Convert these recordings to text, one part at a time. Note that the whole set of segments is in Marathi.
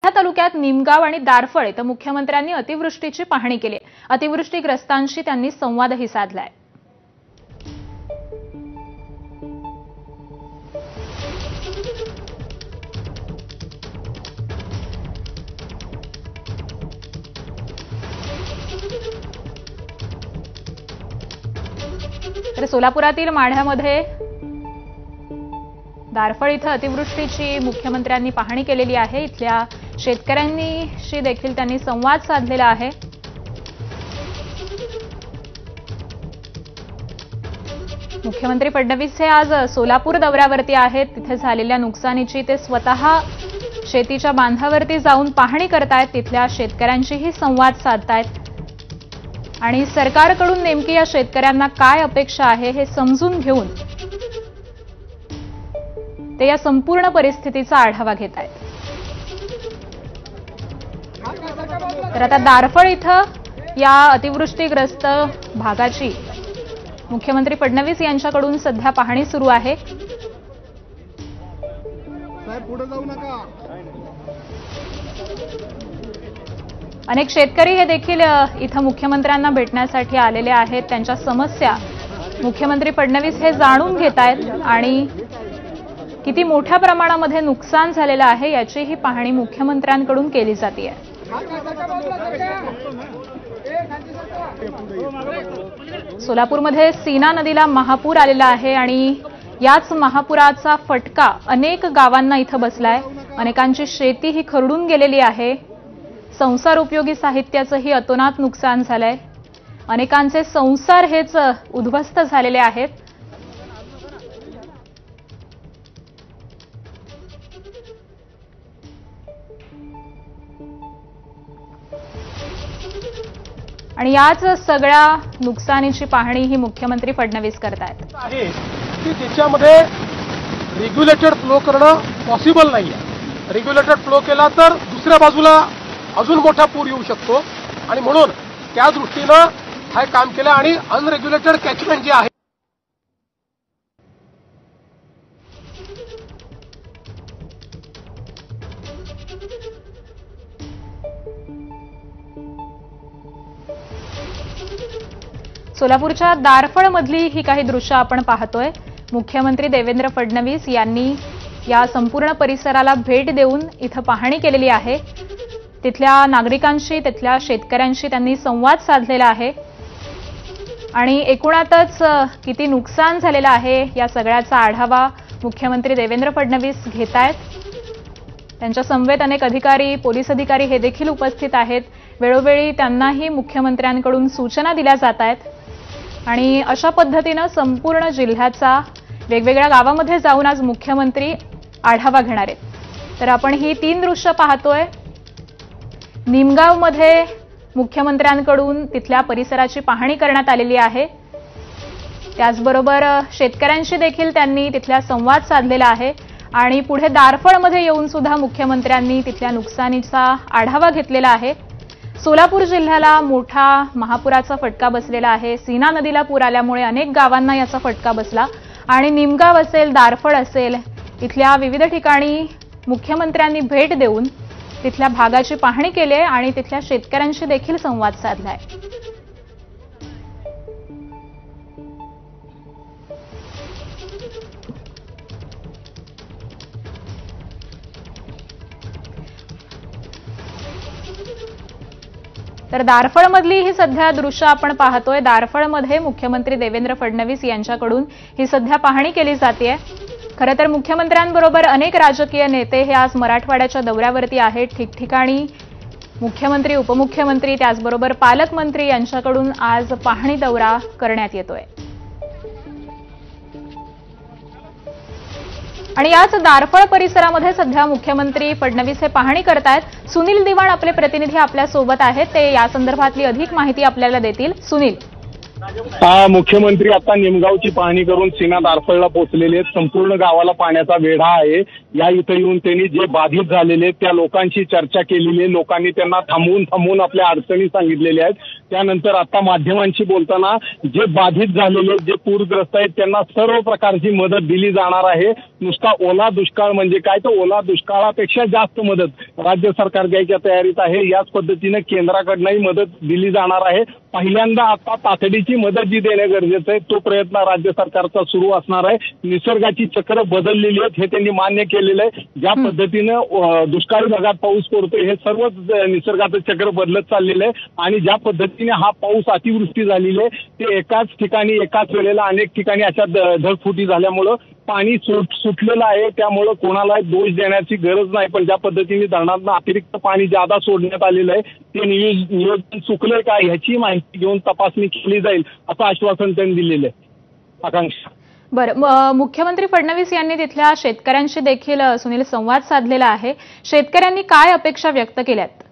तालुक्यात निमगाव आणि दारफळ इथं मुख्यमंत्र्यांनी अतिवृष्टीची पाहणी केली। अतिवृष्टीग्रस्तांशी त्यांनी संवादही साधलाय। तर सोलापुरातील माढ्यामध्ये दारफळ इथं अतिवृष्टीची मुख्यमंत्र्यांनी पाहणी केलेली आहे। इथल्या शेतकऱ्यांशी देखील त्यांनी संवाद साधलेला आहे। मुख्यमंत्री फडणवीस हे आज सोलापूर दौऱ्यावरती आहेत। तिथे झालेल्या नुकसानीची ते स्वतः शेतीच्या बांधावरती जाऊन पाहणी करतायत। तिथल्या शेतकऱ्यांशीही संवाद साधतायत आणि सरकारकडून नेमकी या शेतकऱ्यांना काय अपेक्षा आहे हे समजून घेऊन ते या संपूर्ण परिस्थितीचा आढावा घेत आहेत। तर आता दारफळ इथं या अतिवृष्टीग्रस्त भागाची मुख्यमंत्री फडणवीस यांच्याकडून सध्या पाहणी सुरू आहे। अनेक शेतकरी हे देखील इथं मुख्यमंत्र्यांना भेटण्यासाठी आलेले आहेत। त्यांच्या समस्या मुख्यमंत्री फडणवीस हे जाणून घेत आहेत आणि किती मोठ्या प्रमाणामध्ये नुकसान झालेलं आहे याची ही पाहणी मुख्यमंत्र्यांकडून केली जाते। सोलापूरमध्ये सीना नदीला महापूर आलेला आहे आणि याच महापुराचा फटका अनेक गावांना इथं बसलाय। अनेकांची शेती ही खरडून गेलेली आहे। संसार उपयोगी साहित्याचंही अतोनात नुकसान झालंय। अनेकांचे संसार हेच उद्ध्वस्त झालेले आहेत। आणि याच सगळ्या नुकसानीची पाहणी ही मुख्यमंत्री फडणवीस करतायत। आहे की त्याच्यामध्ये रेग्युलेटेड फ्लो करणं पॉसिबल नाहीये। रेग्युलेटेड फ्लो केला तर दुसऱ्या बाजूला अजून मोठा पूर येऊ शकतो आणि म्हणून त्या दृष्टीनं हे काम केलं आणि अनरेग्युलेटेड कॅचमेंट जे आहे सोलापूरच्या दारफळमधली ही काही दृश्य आपण पाहतोय। मुख्यमंत्री देवेंद्र फडणवीस यांनी या संपूर्ण परिसराला भेट देऊन इथं पाहणी केलेली आहे। तिथल्या नागरिकांशी तिथल्या शेतकऱ्यांशी त्यांनी संवाद साधलेला आहे आणि एकूणातच किती नुकसान झालेलं आहे या सगळ्याचा आढावा मुख्यमंत्री देवेंद्र फडणवीस घेतायत। त्यांच्या समवेत अनेक अधिकारी पोलीस अधिकारी हे देखील उपस्थित आहेत। वेळोवेळी त्यांनाही मुख्यमंत्र्यांकडून सूचना दिल्या जात आहेत आणि अशा पद्धतीनं संपूर्ण जिल्ह्याचा वेगवेगळ्या गावामध्ये जाऊन आज मुख्यमंत्री आढावा घेणार आहेत। तर आपण ही तीन दृश्य पाहतोय। निमगावमध्ये मुख्यमंत्र्यांकडून तिथल्या परिसराची पाहणी करण्यात आलेली आहे। त्याचबरोबर शेतकऱ्यांशी देखील त्यांनी तिथल्या संवाद साधलेला आहे आणि पुढे दारफळमध्ये येऊन सुद्धा मुख्यमंत्र्यांनी तिथल्या नुकसानीचा आढावा घेतलेला आहे। सोलापूर जिल्ह्याला मोठा महापुराचा फटका बसलेला आहे। सीना नदीला पूर आल्यामुळे अनेक गावांना याचा फटका बसला आणि निमगाव असेल दारफळ असेल इथल्या विविध ठिकाणी मुख्यमंत्र्यांनी भेट देऊन तिथल्या भागाची पाहणी केली आहे आणि तिथल्या शेतकऱ्यांशी देखील संवाद साधलाय। तर दारफळमधली ही सध्या दृश्य आपण पाहतोय। दारफळमध्ये मुख्यमंत्री देवेंद्र फडणवीस यांच्याकडून ही सध्या पाहणी केली जाते। खरं तर मुख्यमंत्र्यांबरोबर अनेक राजकीय नेते हे आज मराठवाड्याच्या दौऱ्यावरती आहेत। ठिकठिकाणी मुख्यमंत्री उपमुख्यमंत्री त्याचबरोबर पालकमंत्री यांच्याकडून आज पाहणी दौरा करण्यात येतोय आणि याच दारफळ परिसरामध्ये सध्या मुख्यमंत्री फडणवीस हे पाहणी करतायत। सुनील दिवाण आपले प्रतिनिधी आपल्या सोबत आहेत, ते या संदर्भातली अधिक माहिती आपल्याला देतील। सुनील, मुख्यमंत्री आता निमगावची पाहणी करून सीना दारफळला पोहोचलेले आहेत. संपूर्ण गावाला पाण्याचा वेढा आहे. या इथं येऊन त्यांनी जे बाधित झालेले त्या लोकांशी चर्चा केलेली आहे. लोकांनी त्यांना थांबवून आपल्या अडचणी सांगितलेल्या आहेत. त्यानंतर आता माध्यमांशी बोलताना जे बाधित झालेले जे पूरग्रस्त आहेत त्यांना सर्व प्रकारची मदत दिली जाणार आहे. नुसता ओला दुष्काळ म्हणजे काय, तर ओला दुष्काळापेक्षा जास्त मदत राज्य सरकार द्यायच्या तयारीत आहे. याच पद्धतीने केंद्राकडनंही मदत दिली जाणार आहे. पहिल्यांदा आता तातडीची मदत जी देणं गरजेचं आहे तो प्रयत्न राज्य सरकारचा सुरू असणार आहे. निसर्गाची चक्र बदललेली आहेत हे त्यांनी मान्य केलेलं आहे. ज्या पद्धतीनं दुष्काळी भागात पाऊस पडतोय हे सर्वच निसर्गाचं चक्र बदलत चाललेलं आहे आणि ज्या पद्धतीने हा पाऊस अतिवृष्टी झालेली आहे ते एकाच ठिकाणी एकाच वेळेला अनेक ठिकाणी अशा ढगफुटी झाल्यामुळं पाणी सुटलेलं आहे. त्यामुळं कोणाला दोष देण्याची गरज नाही. पण ज्या पद्धतीने धरणातनं अतिरिक्त पाणी जादा सोडण्यात आलेलं आहे ते नियोजन चुकलंय का ह्याची माहिती घेऊन तपासणी केली जाईल असं आश्वासन त्यांनी दिलेलं आहे. आकांक्षा. बरं, मुख्यमंत्री फडणवीस यांनी तिथल्या शेतकऱ्यांशी देखील सुनील संवाद साधलेला आहे. शेतकऱ्यांनी काय अपेक्षा व्यक्त केल्यात?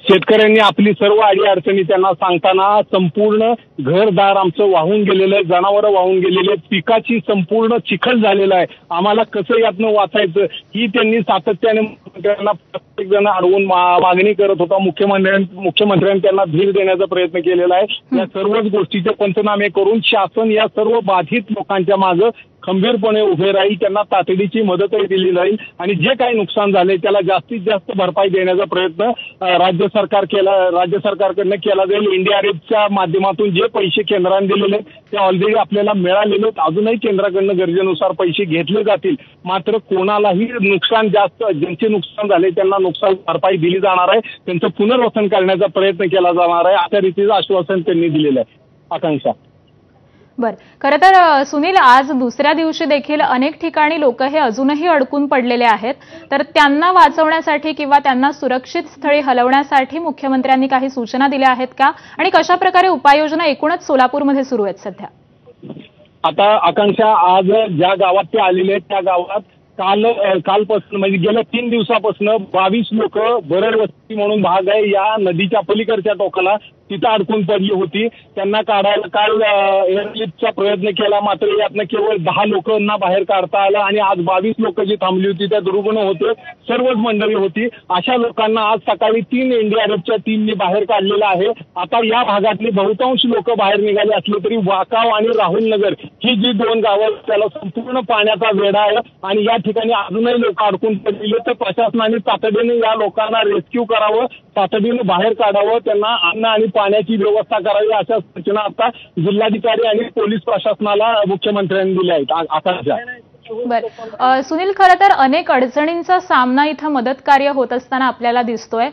शेतकऱ्यांनी आपली सर्व अडीअडचणी त्यांना सांगताना संपूर्ण घरदार आमचं वाहून गेलेलं आहे, जनावरं वाहून गेलेले आहेत, पिकाची संपूर्ण चिखल झालेलं आहे, आम्हाला कसं यातनं वाचायचं ही त्यांनी सातत्याने मुख्यमंत्र्यांना प्रत्येक जण अडवून मागणी करत होता. मुख्यमंत्र्यांनी त्यांना धीर देण्याचा प्रयत्न केलेला आहे. या सर्वच गोष्टीचे पंचनामे करून शासन या सर्व बाधित लोकांच्या मागे खंबीरपणे उभे राहील. त्यांना तातडीची मदतही दिली जाईल आणि जे काही नुकसान झाले त्याला जास्तीत जास्त भरपाई देण्याचा प्रयत्न राज्य सरकारकडनं केला जाईल. एनडीआरएफच्या माध्यमातून जे पैसे केंद्राने दिलेले ते ऑलरेडी आपल्याला मिळालेले. अजूनही केंद्राकडनं गरजेनुसार पैसे घेतले जातील. मात्र कोणालाही नुकसान जास्त ज्यांचे नुकसान झाले त्यांना नुकसान भरपाई दिली जाणार आहे. त्यांचं पुनर्वसन करण्याचा प्रयत्न केला जाणार आहे अशा रीतीचं आश्वासन त्यांनी दिलेलं आहे. आकांक्षा. बरं, खरं तर सुनील, आज दुसऱ्या दिवशी देखील अनेक ठिकाणी लोक हे अजूनही अडकून पडलेले आहेत. तर त्यांना वाचवण्यासाठी किंवा त्यांना सुरक्षित स्थळी हलवण्यासाठी मुख्यमंत्र्यांनी काही सूचना दिल्या आहेत का आणि कशा प्रकारे उपाययोजना एकूणच सोलापूरमध्ये सुरू आहेत सध्या? आता आकांक्षा, आज ज्या गावात ते आलेले आहेत त्या गावात कालपासून म्हणजे गेल्या 3 दिवसापासून 22 लोक बरड वस्ती म्हणून भाग आहे या नदीच्या पलीकडच्या टोकाला तिथं अडकून पडली होती. त्यांना काढायला काल एअरलिफ्टचा प्रयत्न केला मात्र यातनं केवळ 10 लोकांना बाहेर काढता आलं आणि आज 22 लोक जी थांबली होती त्यात रुग्ण होते, सर्वच मंडळी होती. अशा लोकांना आज सकाळी 3 एनडीआरएफच्या टीमने बाहेर काढलेलं आहे. आता या भागातली बहुतांश लोक बाहेर निघाले असले तरी वाकाव आणि राहुल नगर ही जी 2 गावं त्याला संपूर्ण पाण्याचा वेढा आहे आणि या ठिकाणी अजूनही लोक अडकून पडलेले. तर प्रशासनाने तातडीने या लोकांना रेस्क्यू करावं, तातडीने बाहेर काढावं, त्यांना अन्न आणि पाण्याची व्यवस्था करावी अशा सूचना आता जिल्हाधिकारी आणि पोलीस प्रशासनाला मुख्यमंत्र्यांनी दिल्या आहेत. आकांक्षा. बरं, सुनील, खरं तर अनेक अडचणींचा सामना इथं मदत कार्य होत असताना आपल्याला दिसतोय.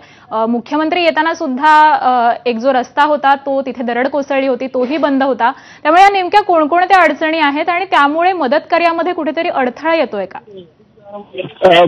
मुख्यमंत्री येताना सुद्धा एक जो रस्ता होता तो तिथे दरड कोसळली होती तोही बंद होता. त्यामुळे या नेमक्या कोणकोणत्या अडचणी आहेत आणि त्यामुळे मदत कार्यामध्ये कुठेतरी अडथळा येतोय का?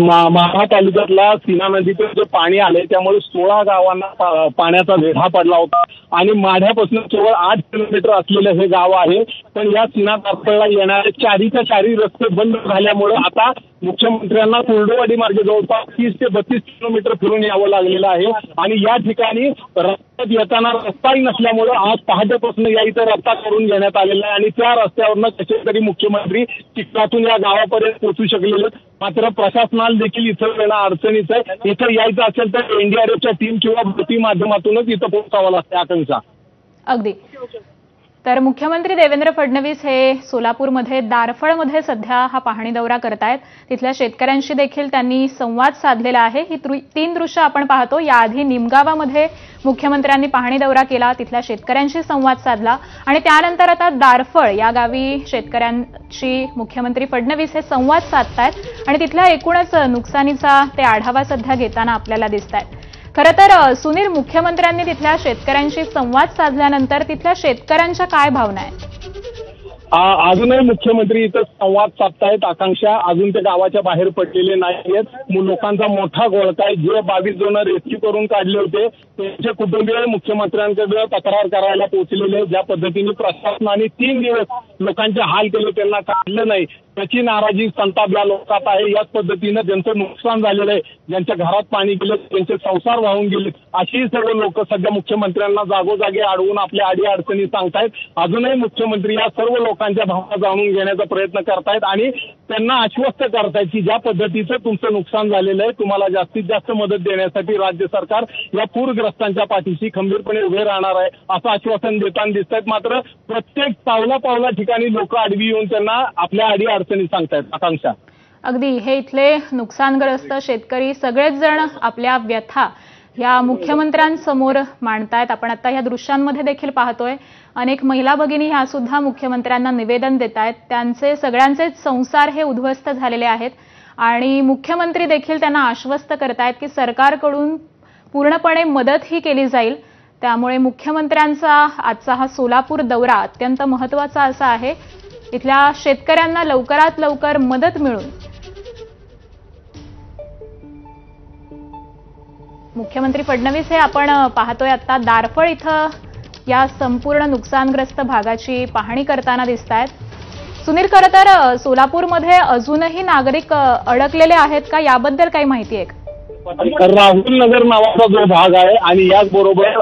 माढा तालुक्यातला सीना नदीचं जे पाणी आलंय त्यामुळे 16 गावांना पाण्याचा वेढा पडला होता आणि माढ्यापासून केवळ 8 किलोमीटर असलेलं हे गाव आहे. पण या सीना तारफळला येणारे 4च्या 4 रस्ते बंद झाल्यामुळे आता मुख्यमंत्र्यांना कुर्डुवाडी मार्गे जवळपास 30 ते 32 किलोमीटर फिरून यावं लागलेलं आहे आणि या ठिकाणी रस्त्यात येताना रस्ताही नसल्यामुळे आज पहाटेपासून या इथं रस्ता करून घेण्यात आलेला आहे आणि त्या रस्त्यावरनं कसे तरी मुख्यमंत्री चिखलातून या गावापर्यंत पोहोचू शकलेले. मात्र प्रशासनाला देखील इथं येणं अडचणीचं आहे. इथं यायचं असेल तर एनडीआरएफच्या टीम किंवा बोटी माध्यमातूनच इथं पोहोचावं लागतं. आकांक्षा. अगदी. तर मुख्यमंत्री देवेंद्र फडणवीस हे सोलापूरमध्ये दारफळमध्ये सध्या हा पाहणी दौरा करतायत. तिथल्या शेतकऱ्यांशी देखील त्यांनी संवाद साधलेला आहे. ही 3 दृश्य आपण पाहतो. याआधी निमगावामध्ये मुख्यमंत्र्यांनी पाहणी दौरा केला, तिथल्या शेतकऱ्यांशी संवाद साधला आणि त्यानंतर आता दारफळ या गावी शेतकऱ्यांशी मुख्यमंत्री फडणवीस हे संवाद साधतायत आणि तिथल्या एकूणच नुकसानीचा ते आढावा सध्या घेताना आपल्याला दिसतायत. खरं तर सुनील, मुख्यमंत्र्यांनी तिथल्या शेतकऱ्यांशी संवाद साधल्यानंतर तिथल्या शेतकऱ्यांच्या काय भावना आहेत? अजूनही मुख्यमंत्री इथं संवाद साधतायत. आकांक्षा अजून ते गावाच्या बाहेर पडलेले नाहीयेत. लोकांचा मोठा घोळका आहे. जे 22 जण रेस्क्यू करून काढले होते त्यांचे कुटुंबीय मुख्यमंत्र्यांकडे तक्रार करायला पोहोचलेले. ज्या पद्धतीने प्रशासनाने 3 दिवस लोकांचे हाल केले, त्यांना काढलं नाही, त्याची नाराजी संताप या लोकात आहे. याच पद्धतीनं ज्यांचं नुकसान झालेलं आहे, ज्यांच्या घरात पाणी गेलं, त्यांचे संसार वाहून गेले, अशी सर्व लोक सध्या मुख्यमंत्र्यांना जागोजागी अडवून आपल्या अडीअडचणी सांगतायत. अजूनही मुख्यमंत्री या सर्व लोकांच्या भावना जाणून घेण्याचा प्रयत्न करतायत आणि त्यांना आश्वस्त करतायत की ज्या पद्धतीचं तुमचं नुकसान झालेलं आहे, तुम्हाला जास्तीत जास्त मदत देण्यासाठी राज्य सरकार या पूरग्रस्तांच्या पाठीशी खंबीरपणे उभे राहणार आहे, असं आश्वासन देताना दिसत आहेत. मात्र प्रत्येक पावला ठिकाणी लोक आडवी येऊन त्यांना आपल्या अडीअडचणी सांगतायत. आकांक्षा, अगदी हे इथले नुकसानग्रस्त शेतकरी सगळेच जण आपल्या व्यथा या मुख्यमंत्र्यांसमोर मांडतायत. आपण आता या दृश्यांमध्ये देखील पाहतोय अनेक महिला भगिनी ह्या सुद्धा मुख्यमंत्र्यांना निवेदन देत आहेत. त्यांचे सगळ्यांचे संसार हे उद्ध्वस्त झालेले आहेत आणि मुख्यमंत्री देखील त्यांना आश्वस्त करतायत की सरकारकडून पूर्णपणे मदतही केली जाईल. त्यामुळे मुख्यमंत्र्यांचा आजचा हा सोलापूर दौरा अत्यंत महत्त्वाचा असा आहे. इथल्या शेतकऱ्यांना लवकरात लवकर मदत मिळून मुख्यमंत्री फडणवीस हे आपण पाहतोय आता दारफळ इथं या संपूर्ण नुकसानग्रस्त भागाची पाहणी करताना दिसतायत. सुनील, खरं तर सोलापूरमध्ये अजूनही नागरिक अडकलेले आहेत का, याबद्दल काही माहिती आहे का? राहुल नगर नावाचा जो भाग आहे आणि याचबरोबर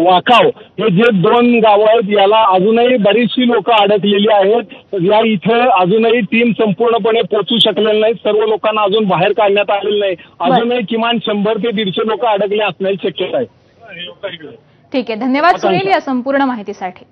वाकाव हे जे 2 गावं आहेत, याला अजूनही बरीचशी लोक अडकलेली आहेत. या इथे अजूनही टीम संपूर्णपणे पोहोचू शकलेली नाही. सर्व लोकांना अजून बाहेर काढण्यात आलेलं नाही. अजूनही किमान 100 ते 150 लोक अडकले असण्याची शक्यता आहे. ठीक आहे, धन्यवाद सुनील या संपूर्ण माहितीसाठी.